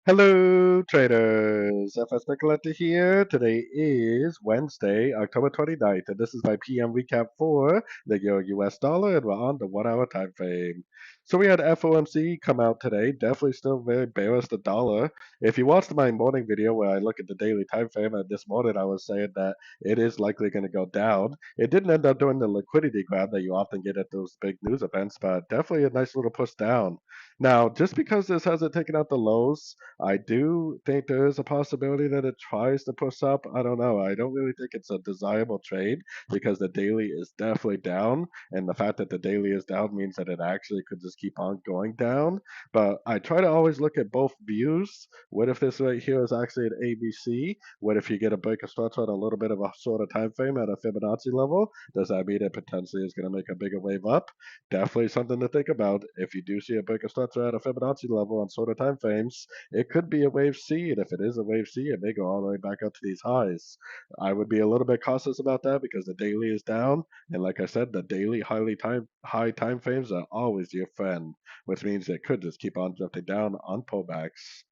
Hello, traders. FX Pip Collector here. Today is Wednesday, October 29th, and this is my PM recap for the Euro US dollar, and we're on the 1 hour time frame. So we had FOMC come out today. Definitely still very bearish the dollar. If you watched my morning video where I look at the daily time frame, and this morning I was saying that it is likely going to go down. It didn't end up doing the liquidity grab that you often get at those big news events, but definitely a nice little push down. Now, just because this hasn't taken out the lows, I do think there is a possibility that it tries to push up. I don't know. I don't really think it's a desirable trade because the daily is definitely down. And the fact that the daily is down means that it actually could just keep on going down. But I try to always look at both views. What if this right here is actually an ABC? What if you get a break of structure on a little bit of a shorter time frame at a Fibonacci level? Does that mean it potentially is going to make a bigger wave up? Definitely something to think about. If you do see a break of structure at a Fibonacci level on shorter time frames, it could be a wave C, and if it is a wave C, it may go all the way back up to these highs. I would be a little bit cautious about that because the daily is down, and like I said, the daily high time frames are always your friend, which means it could just keep on drifting down on pullbacks.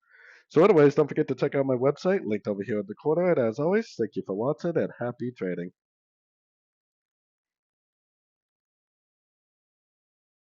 So, anyways, don't forget to check out my website linked over here in the corner. And as always, thank you for watching and happy trading.